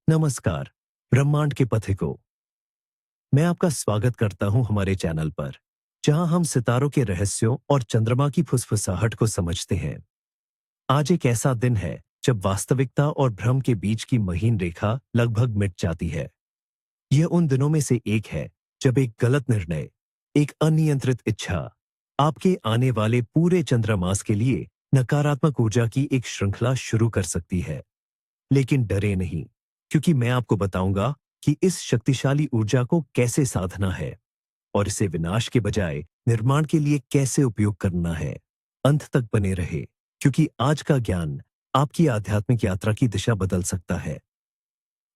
नमस्कार, ब्रह्मांड के पथिकों। मैं आपका स्वागत करता हूं हमारे चैनल पर, जहां हम सितारों के रहस्यों और चंद्रमा की फुसफुसाहट को समझते हैं। आज एक ऐसा दिन है जब वास्तविकता और भ्रम के बीच की महीन रेखा लगभग मिट जाती है। यह उन दिनों में से एक है जब एक गलत निर्णय, एक अनियंत्रित इच्छा, आपके आने वाले पूरे चंद्रमास के लिए नकारात्मक ऊर्जा की एक श्रृंखला शुरू कर सकती है। लेकिन डरे नहीं, क्योंकि मैं आपको बताऊंगा कि इस शक्तिशाली ऊर्जा को कैसे साधना है और इसे विनाश के बजाय निर्माण के लिए कैसे उपयोग करना है। अंत तक बने रहे, क्योंकि आज का ज्ञान आपकी आध्यात्मिक यात्रा की दिशा बदल सकता है।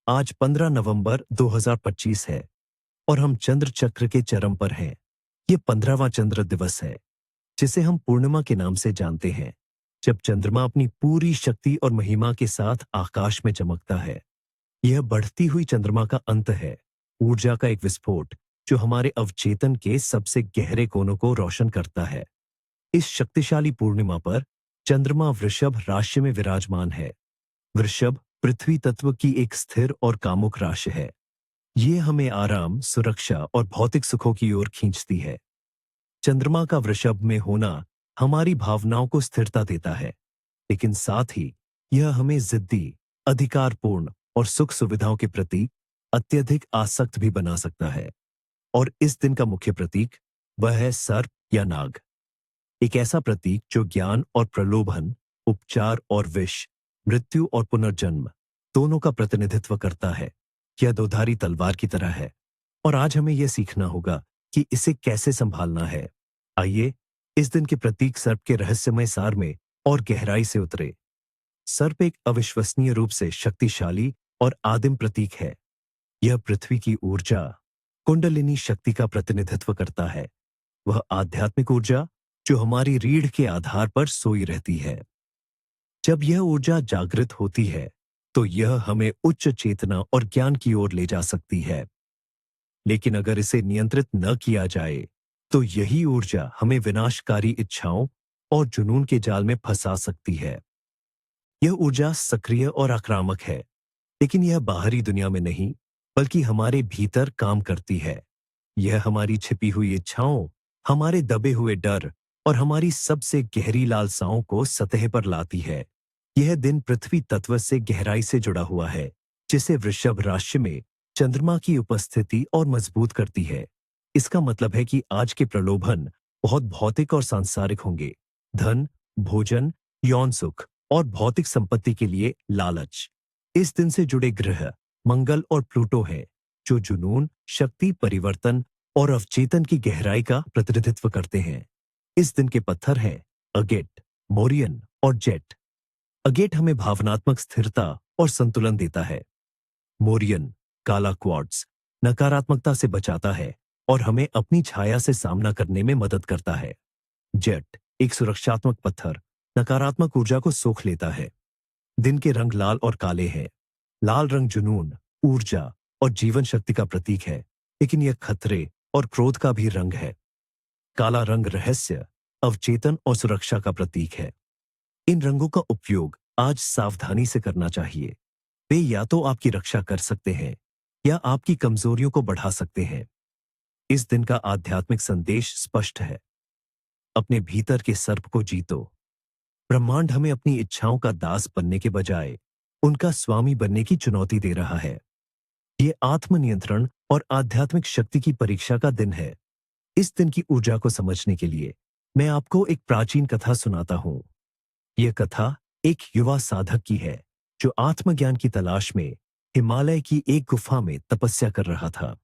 आज 15 नवंबर 2025 है और हम चंद्र चक्र के चरम पर हैं। ये 15वां चंद्र दिवस है, जिसे हम पूर्णिमा के नाम से जानते हैं, जब चंद्रमा अपनी पूरी शक्ति और महिमा के साथ आकाश में चमकता है। यह बढ़ती हुई चंद्रमा का अंत है, ऊर्जा का एक विस्फोट जो हमारे अवचेतन के सबसे गहरे कोनों को रोशन करता है। इस शक्तिशाली पूर्णिमा पर चंद्रमा वृषभ राशि में विराजमान है। वृषभ पृथ्वी तत्व की एक स्थिर और कामुक राशि है। ये हमें आराम, सुरक्षा और भौतिक सुखों की ओर खींचती है। चंद्रमा का वृषभ में होना हमारी भावनाओं को स्थिरता देता है, लेकिन साथ ही यह हमें जिद्दी, अधिकारपूर्ण और सुख सुविधाओं के प्रति अत्यधिक आसक्त भी बना सकता है। और इस दिन का मुख्य प्रतीक वह है सर्प या नाग। एक ऐसा प्रतीक जो ज्ञान और प्रलोभन, उपचार और विष, मृत्यु और पुनर्जन्म दोनों का प्रतिनिधित्व करता है। यह दोधारी तलवार की तरह है और आज हमें यह सीखना होगा कि इसे कैसे संभालना है। आइए इस दिन के प्रतीक सर्प के रहस्यमय सार में और गहराई से उतरे। सर्प एक अविश्वसनीय रूप से शक्तिशाली और आदिम प्रतीक है। यह पृथ्वी की ऊर्जा, कुंडलिनी शक्ति का प्रतिनिधित्व करता है। वह आध्यात्मिक ऊर्जा जो हमारी रीढ़ के आधार पर सोई रहती है। जब यह ऊर्जा जागृत होती है, तो यह हमें उच्च चेतना और ज्ञान की ओर ले जा सकती है। लेकिन अगर इसे नियंत्रित न किया जाए, तो यही ऊर्जा हमें विनाशकारी इच्छाओं और जुनून के जाल में फंसा सकती है। यह ऊर्जा सक्रिय और आक्रामक है, लेकिन यह बाहरी दुनिया में नहीं, बल्कि हमारे भीतर काम करती है। यह हमारी छिपी हुई इच्छाओं, हमारे दबे हुए डर और हमारी सबसे गहरी लालसाओं को सतह पर लाती है। यह दिन पृथ्वी तत्व से गहराई से जुड़ा हुआ है, जिसे वृषभ राशि में चंद्रमा की उपस्थिति और मजबूत करती है। इसका मतलब है कि आज के प्रलोभन बहुत भौतिक और सांसारिक होंगे। धन, भोजन, यौन सुख और भौतिक संपत्ति के लिए लालच। इस दिन से जुड़े ग्रह मंगल और प्लूटो हैं, जो जुनून, शक्ति, परिवर्तन और अवचेतन की गहराई का प्रतिनिधित्व करते हैं। इस दिन के पत्थर हैं अगेट, मोरियन और जेट। अगेट हमें भावनात्मक स्थिरता और संतुलन देता है। मोरियन, काला क्वार्ट्ज, नकारात्मकता से बचाता है और हमें अपनी छाया से सामना करने में मदद करता है। जेट, एक सुरक्षात्मक पत्थर, नकारात्मक ऊर्जा को सोख लेता है। दिन के रंग लाल और काले हैं। लाल रंग जुनून, ऊर्जा और जीवन शक्ति का प्रतीक है, लेकिन यह खतरे और क्रोध का भी रंग है। काला रंग रहस्य, अवचेतन और सुरक्षा का प्रतीक है। इन रंगों का उपयोग आज सावधानी से करना चाहिए। वे या तो आपकी रक्षा कर सकते हैं या आपकी कमजोरियों को बढ़ा सकते हैं। इस दिन का आध्यात्मिक संदेश स्पष्ट है। अपने भीतर के सर्प को जीतो। ब्रह्मांड हमें अपनी इच्छाओं का दास बनने के बजाय उनका स्वामी बनने की चुनौती दे रहा है। ये आत्मनियंत्रण और आध्यात्मिक शक्ति की परीक्षा का दिन है। इस दिन की ऊर्जा को समझने के लिए मैं आपको एक प्राचीन कथा सुनाता हूं। यह कथा एक युवा साधक की है, जो आत्मज्ञान की तलाश में हिमालय की एक गुफा में तपस्या कर रहा था।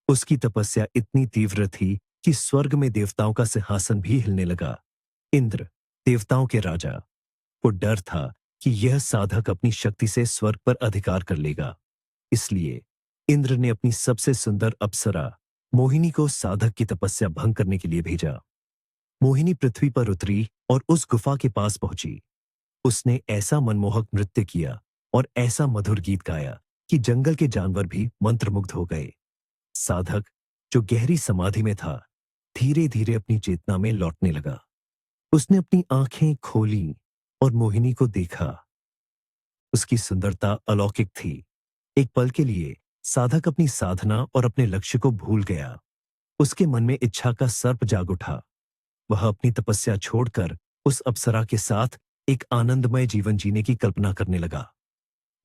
उसकी तपस्या इतनी तीव्र थी कि स्वर्ग में देवताओं का सिंहासन भी हिलने लगा। इंद्र, देवताओं के राजा, को डर था कि यह साधक अपनी शक्ति से स्वर्ग पर अधिकार कर लेगा। इसलिए इंद्र ने अपनी सबसे सुंदर अप्सरा मोहिनी को साधक की तपस्या भंग करने के लिए भेजा। मोहिनी पृथ्वी पर उतरी और उस गुफा के पास पहुंची। उसने ऐसा मनमोहक नृत्य किया और ऐसा मधुर गीत गाया कि जंगल के जानवर भी मंत्रमुग्ध हो गए। साधक, जो गहरी समाधि में था, धीरे धीरे अपनी चेतना में लौटने लगा। उसने अपनी आंखें खोली और मोहिनी को देखा। उसकी सुंदरता अलौकिक थी। एक पल के लिए साधक अपनी साधना और अपने लक्ष्य को भूल गया। उसके मन में इच्छा का सर्प जाग उठा। वह अपनी तपस्या छोड़कर उस अप्सरा के साथ एक आनंदमय जीवन जीने की कल्पना करने लगा।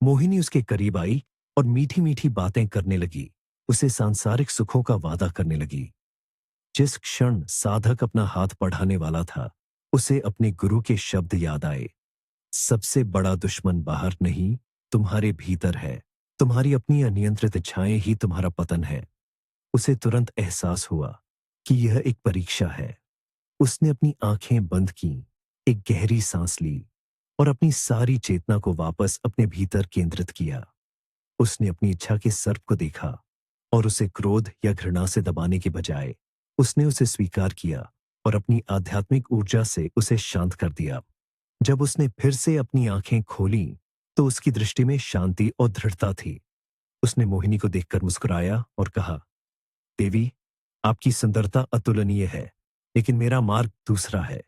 मोहिनी उसके करीब आई और मीठी मीठी बातें करने लगी, उसे सांसारिक सुखों का वादा करने लगी। जिस क्षण साधक अपना हाथ बढ़ाने वाला था, उसे अपने गुरु के शब्द याद आए। सबसे बड़ा दुश्मन बाहर नहीं, तुम्हारे भीतर है। तुम्हारी अपनी अनियंत्रित इच्छाएं ही तुम्हारा पतन है। उसे तुरंत एहसास हुआ कि यह एक परीक्षा है। उसने अपनी आंखें बंद की, एक गहरी सांस ली और अपनी सारी चेतना को वापस अपने भीतर केंद्रित किया। उसने अपनी इच्छा के सर्प को देखा और उसे क्रोध या घृणा से दबाने के बजाय उसने उसे स्वीकार किया और अपनी आध्यात्मिक ऊर्जा से उसे शांत कर दिया। जब उसने फिर से अपनी आंखें खोली तो उसकी दृष्टि में शांति और दृढ़ता थी। उसने मोहिनी को देखकर मुस्कुराया और कहा, देवी, आपकी सुंदरता अतुलनीय है, लेकिन मेरा मार्ग दूसरा है।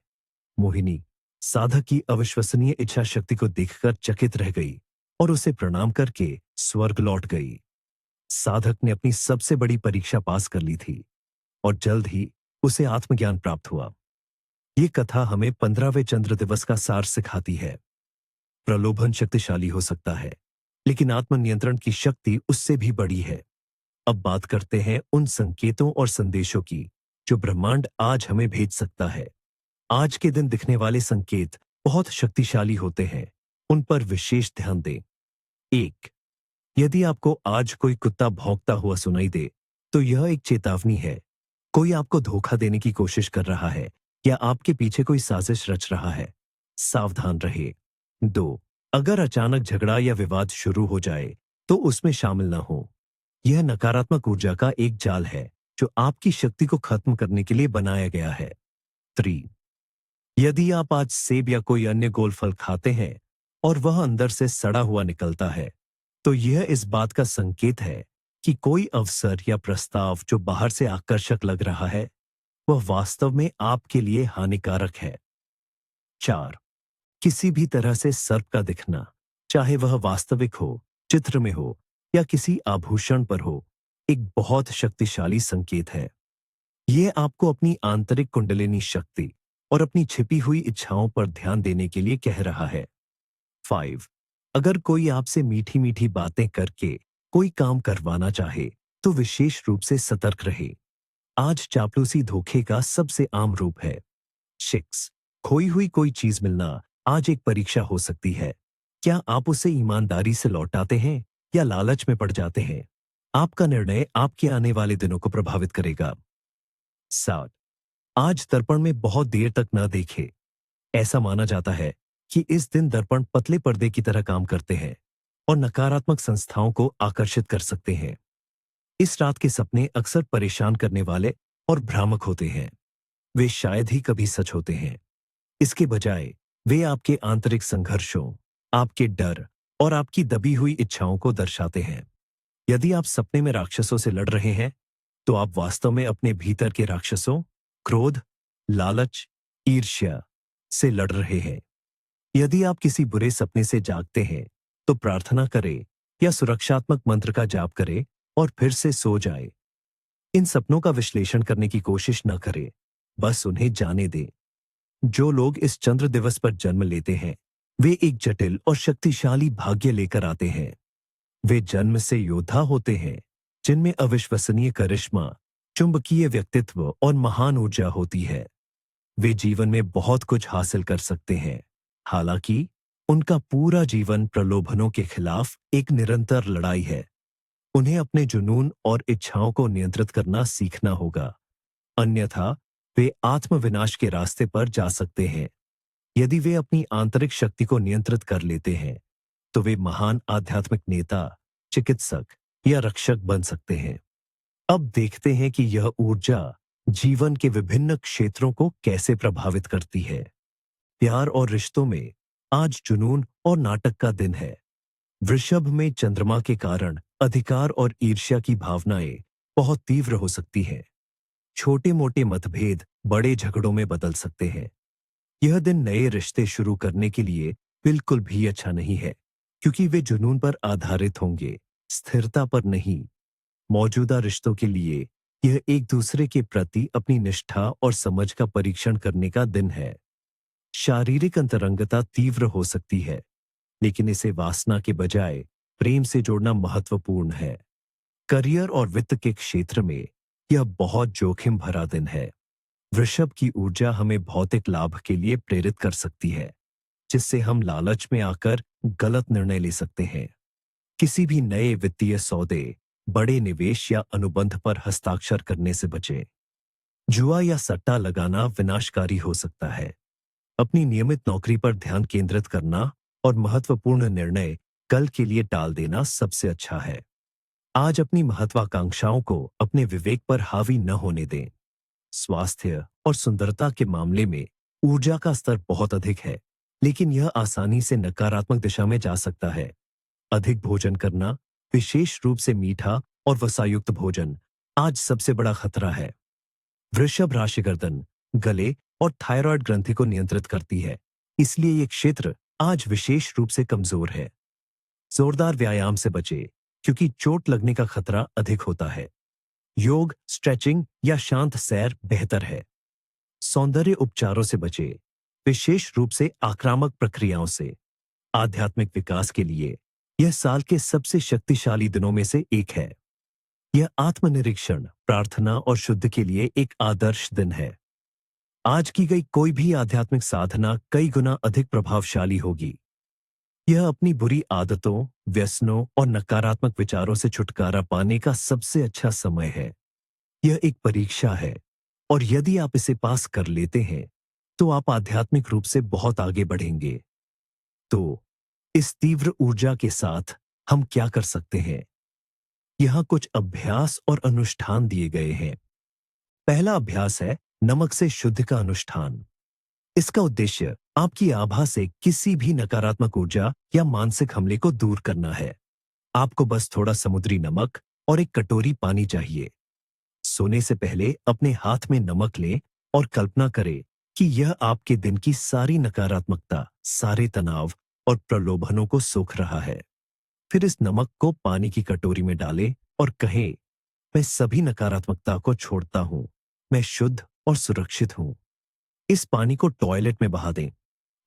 मोहिनी साधक की अविश्वसनीय इच्छा शक्ति को देखकर चकित रह गई और उसे प्रणाम करके स्वर्ग लौट गई। साधक ने अपनी सबसे बड़ी परीक्षा पास कर ली थी और जल्द ही उसे आत्मज्ञान प्राप्त हुआ। ये कथा हमें 15वें चंद्र दिवस का सार सिखाती है। प्रलोभन शक्तिशाली हो सकता है, लेकिन आत्मनियंत्रण की शक्ति उससे भी बड़ी है। अब बात करते हैं उन संकेतों और संदेशों की जो ब्रह्मांड आज हमें भेज सकता है। आज के दिन दिखने वाले संकेत बहुत शक्तिशाली होते हैं, उन पर विशेष ध्यान दें। 1. यदि आपको आज कोई कुत्ता भौंकता हुआ सुनाई दे, तो यह एक चेतावनी है। कोई आपको धोखा देने की कोशिश कर रहा है या आपके पीछे कोई साजिश रच रहा है। सावधान रहे। 2. अगर अचानक झगड़ा या विवाद शुरू हो जाए, तो उसमें शामिल न हो। यह नकारात्मक ऊर्जा का एक जाल है जो आपकी शक्ति को खत्म करने के लिए बनाया गया है। 3. यदि आप आज सेब या कोई अन्य गोल फल खाते हैं और वह अंदर से सड़ा हुआ निकलता है, तो यह इस बात का संकेत है कि कोई अवसर या प्रस्ताव जो बाहर से आकर्षक लग रहा है, वह वास्तव में आपके लिए हानिकारक है। 4. किसी भी तरह से सर्प का दिखना, चाहे वह वास्तविक हो, चित्र में हो या किसी आभूषण पर हो, एक बहुत शक्तिशाली संकेत है। यह आपको अपनी आंतरिक कुंडलिनी शक्ति और अपनी छिपी हुई इच्छाओं पर ध्यान देने के लिए कह रहा है। 5. अगर कोई आपसे मीठी मीठी बातें करके कोई काम करवाना चाहे, तो विशेष रूप से सतर्क रहे। आज चापलूसी धोखे का सबसे आम रूप है। 6. खोई हुई कोई चीज मिलना आज एक परीक्षा हो सकती है। क्या आप उसे ईमानदारी से लौटाते हैं या लालच में पड़ जाते हैं? आपका निर्णय आपके आने वाले दिनों को प्रभावित करेगा। 7. आज दर्पण में बहुत देर तक न देखें। ऐसा माना जाता है कि इस दिन दर्पण पतले पर्दे की तरह काम करते हैं और नकारात्मक संस्थाओं को आकर्षित कर सकते हैं। इस रात के सपने अक्सर परेशान करने वाले और भ्रामक होते हैं। वे शायद ही कभी सच होते हैं। इसके बजाय वे आपके आंतरिक संघर्षों, आपके डर और आपकी दबी हुई इच्छाओं को दर्शाते हैं। यदि आप सपने में राक्षसों से लड़ रहे हैं, तो आप वास्तव में अपने भीतर के राक्षसों, क्रोध, लालच, ईर्ष्या से लड़ रहे हैं। यदि आप किसी बुरे सपने से जागते हैं, तो प्रार्थना करें या सुरक्षात्मक मंत्र का जाप करें और फिर से सो जाएं। इन सपनों का विश्लेषण करने की कोशिश न करें, बस उन्हें जाने दें। जो लोग इस चंद्र दिवस पर जन्म लेते हैं, वे एक जटिल और शक्तिशाली भाग्य लेकर आते हैं। वे जन्म से योद्धा होते हैं, जिनमें अविश्वसनीय करिश्मा, चुंबकीय व्यक्तित्व और महान ऊर्जा होती है। वे जीवन में बहुत कुछ हासिल कर सकते हैं, हालांकि उनका पूरा जीवन प्रलोभनों के खिलाफ एक निरंतर लड़ाई है। उन्हें अपने जुनून और इच्छाओं को नियंत्रित करना सीखना होगा, अन्यथा वे आत्मविनाश के रास्ते पर जा सकते हैं। यदि वे अपनी आंतरिक शक्ति को नियंत्रित कर लेते हैं, तो वे महान आध्यात्मिक नेता, चिकित्सक या रक्षक बन सकते हैं। अब देखते हैं कि यह ऊर्जा जीवन के विभिन्न क्षेत्रों को कैसे प्रभावित करती है। प्यार और रिश्तों में आज जुनून और नाटक का दिन है। वृषभ में चंद्रमा के कारण अधिकार और ईर्ष्या की भावनाएं बहुत तीव्र हो सकती हैं। छोटे मोटे मतभेद बड़े झगड़ों में बदल सकते हैं। यह दिन नए रिश्ते शुरू करने के लिए बिल्कुल भी अच्छा नहीं है, क्योंकि वे जुनून पर आधारित होंगे, स्थिरता पर नहीं। मौजूदा रिश्तों के लिए यह एक दूसरे के प्रति अपनी निष्ठा और समझ का परीक्षण करने का दिन है। शारीरिक अंतरंगता तीव्र हो सकती है, लेकिन इसे वासना के बजाय प्रेम से जोड़ना महत्वपूर्ण है। करियर और वित्त के क्षेत्र में यह बहुत जोखिम भरा दिन है। वृषभ की ऊर्जा हमें भौतिक लाभ के लिए प्रेरित कर सकती है, जिससे हम लालच में आकर गलत निर्णय ले सकते हैं। किसी भी नए वित्तीय सौदे, बड़े निवेश या अनुबंध पर हस्ताक्षर करने से बचें। जुआ या सट्टा लगाना विनाशकारी हो सकता है। अपनी नियमित नौकरी पर ध्यान केंद्रित करना और महत्वपूर्ण निर्णय कल के लिए टाल देना सबसे अच्छा है। आज अपनी महत्वाकांक्षाओं को अपने विवेक पर हावी न होने दें। स्वास्थ्य और सुंदरता के मामले में ऊर्जा का स्तर बहुत अधिक है, लेकिन यह आसानी से नकारात्मक दिशा में जा सकता है। अधिक भोजन करना, विशेष रूप से मीठा और वसायुक्त भोजन, आज सबसे बड़ा खतरा है। वृषभ राशि गर्दन, गले और थायराइड ग्रंथि को नियंत्रित करती है, इसलिए ये क्षेत्र आज विशेष रूप से कमजोर है। जोरदार व्यायाम से बचे, क्योंकि चोट लगने का खतरा अधिक होता है। योग, स्ट्रेचिंग या शांत सैर बेहतर है। सौंदर्य उपचारों से बचे, विशेष रूप से आक्रामक प्रक्रियाओं से। आध्यात्मिक विकास के लिए यह साल के सबसे शक्तिशाली दिनों में से एक है। यह आत्मनिरीक्षण, प्रार्थना और शुद्ध के लिए एक आदर्श दिन है। आज की गई कोई भी आध्यात्मिक साधना कई गुना अधिक प्रभावशाली होगी। यह अपनी बुरी आदतों, व्यसनों और नकारात्मक विचारों से छुटकारा पाने का सबसे अच्छा समय है। यह एक परीक्षा है, और यदि आप इसे पास कर लेते हैं, तो आप आध्यात्मिक रूप से बहुत आगे बढ़ेंगे। तो इस तीव्र ऊर्जा के साथ हम क्या कर सकते हैं? यहाँ कुछ अभ्यास और अनुष्ठान दिए गए हैं। पहला अभ्यास है नमक से शुद्ध का अनुष्ठान। इसका उद्देश्य आपकी आभा से किसी भी नकारात्मक ऊर्जा या मानसिक हमले को दूर करना है। आपको बस थोड़ा समुद्री नमक और एक कटोरी पानी चाहिए। सोने से पहले अपने हाथ में नमक लें और कल्पना करें कि यह आपके दिन की सारी नकारात्मकता, सारे तनाव और प्रलोभनों को सोख रहा है। फिर इस नमक को पानी की कटोरी में डालें और कहें, मैं सभी नकारात्मकता को छोड़ता हूं, मैं शुद्ध और सुरक्षित हूं। इस पानी को टॉयलेट में बहा दें।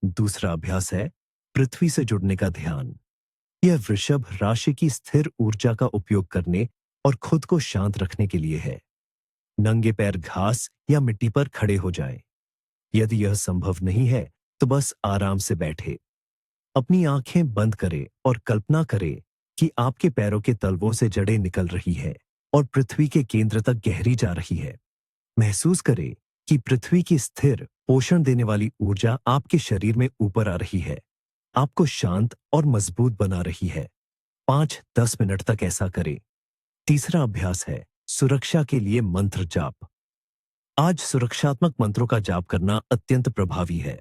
दूसरा अभ्यास है पृथ्वी से जुड़ने का ध्यान। यह वृषभ राशि की स्थिर ऊर्जा का उपयोग करने और खुद को शांत रखने के लिए है। नंगे पैर घास या मिट्टी पर खड़े हो जाएं। यदि यह संभव नहीं है, तो बस आराम से बैठे। अपनी आंखें बंद करें और कल्पना करें कि आपके पैरों के तलवों से जड़ें निकल रही है और पृथ्वी के केंद्र तक गहरी जा रही है। महसूस करें कि पृथ्वी की स्थिर, पोषण देने वाली ऊर्जा आपके शरीर में ऊपर आ रही है, आपको शांत और मजबूत बना रही है। 5-10 मिनट तक ऐसा करें। तीसरा अभ्यास है सुरक्षा के लिए मंत्र जाप। आज सुरक्षात्मक मंत्रों का जाप करना अत्यंत प्रभावी है।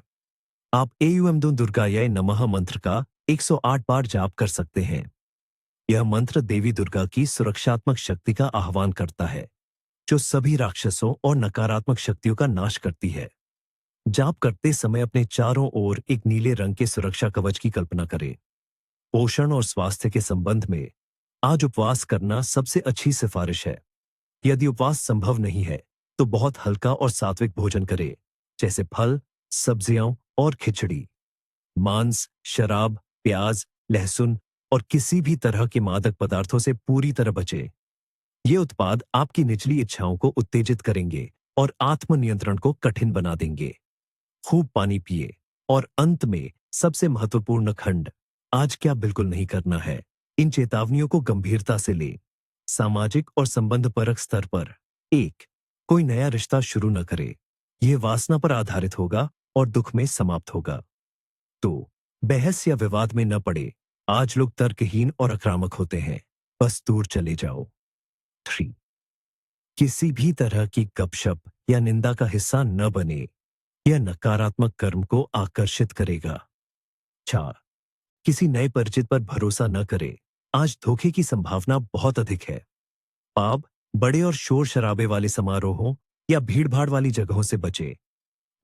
आप एयुएम दो दुर्गाय नमः मंत्र का 108 बार जाप कर सकते हैं। यह मंत्र देवी दुर्गा की सुरक्षात्मक शक्ति का आह्वान करता है, जो सभी राक्षसों और नकारात्मक शक्तियों का नाश करती है। जाप करते समय अपने चारों ओर एक नीले रंग के सुरक्षा कवच की कल्पना करें। पोषण और स्वास्थ्य के संबंध में आज उपवास करना सबसे अच्छी सिफारिश है। यदि उपवास संभव नहीं है, तो बहुत हल्का और सात्विक भोजन करें, जैसे फल, सब्जियां और खिचड़ी। मांस, शराब, प्याज, लहसुन और किसी भी तरह के मादक पदार्थों से पूरी तरह बचें। ये उत्पाद आपकी निचली इच्छाओं को उत्तेजित करेंगे और आत्मनियंत्रण को कठिन बना देंगे। खूब पानी पिए। और अंत में सबसे महत्वपूर्ण खंड, आज क्या बिल्कुल नहीं करना है। इन चेतावनियों को गंभीरता से लें। सामाजिक और संबंधपरक स्तर पर 1. कोई नया रिश्ता शुरू न करे। यह वासना पर आधारित होगा और दुख में समाप्त होगा। 2. बहस या विवाद में न पड़े। आज लोग तर्कहीन और आक्रामक होते हैं, बस दूर चले जाओ। 3. किसी भी तरह की गपशप या निंदा का हिस्सा न बने। यह नकारात्मक कर्म को आकर्षित करेगा। 4. किसी नए परिचित पर भरोसा न करे। आज धोखे की संभावना बहुत अधिक है। पब, बड़े और शोर शराबे वाले समारोहों या भीड़भाड़ वाली जगहों से बचे।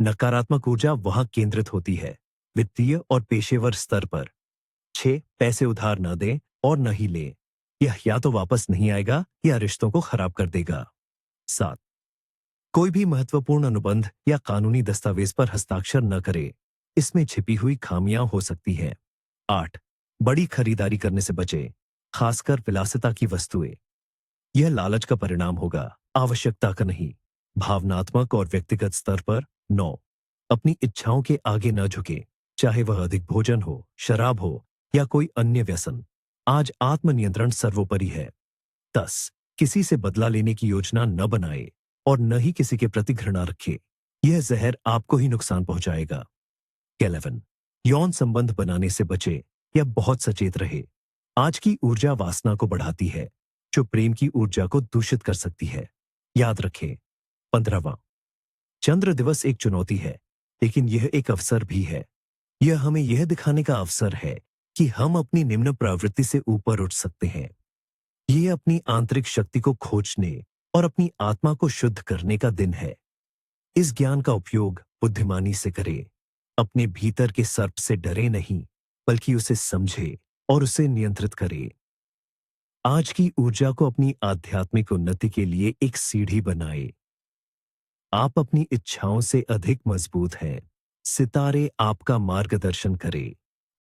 नकारात्मक ऊर्जा वहां केंद्रित होती है, वित्तीय और पेशेवर स्तर पर। 6. पैसे उधार न दें और न ही लें। यह या तो वापस नहीं आएगा या रिश्तों को खराब कर देगा। 7. कोई भी महत्वपूर्ण अनुबंध या कानूनी दस्तावेज पर हस्ताक्षर न करे। इसमें छिपी हुई खामियां हो सकती हैं। 8. बड़ी खरीदारी करने से बचें, खासकर विलासिता की वस्तुएं। यह लालच का परिणाम होगा, आवश्यकता का नहीं। भावनात्मक और व्यक्तिगत स्तर पर। 9. अपनी इच्छाओं के आगे न झुके, चाहे वह अधिक भोजन हो, शराब हो या कोई अन्य व्यसन। आज आत्मनियंत्रण सर्वोपरि है। 10. किसी से बदला लेने की योजना न बनाए और न ही किसी के प्रति घृणा रखे। यह जहर आपको ही नुकसान पहुंचाएगा। 11. यौन संबंध बनाने से बचे या बहुत सचेत रहे। आज की ऊर्जा वासना को बढ़ाती है, जो प्रेम की ऊर्जा को दूषित कर सकती है। याद रखें। 15वां, चंद्र दिवस एक चुनौती है, लेकिन यह एक अवसर भी है। यह हमें यह दिखाने का अवसर है कि हम अपनी निम्न प्रवृत्ति से ऊपर उठ सकते हैं। ये अपनी आंतरिक शक्ति को खोजने और अपनी आत्मा को शुद्ध करने का दिन है। इस ज्ञान का उपयोग बुद्धिमानी से करें। अपने भीतर के सर्प से डरे नहीं, बल्कि उसे समझे और उसे नियंत्रित करे। आज की ऊर्जा को अपनी आध्यात्मिक उन्नति के लिए एक सीढ़ी बनाए। आप अपनी इच्छाओं से अधिक मजबूत हैं। सितारे आपका मार्गदर्शन करें।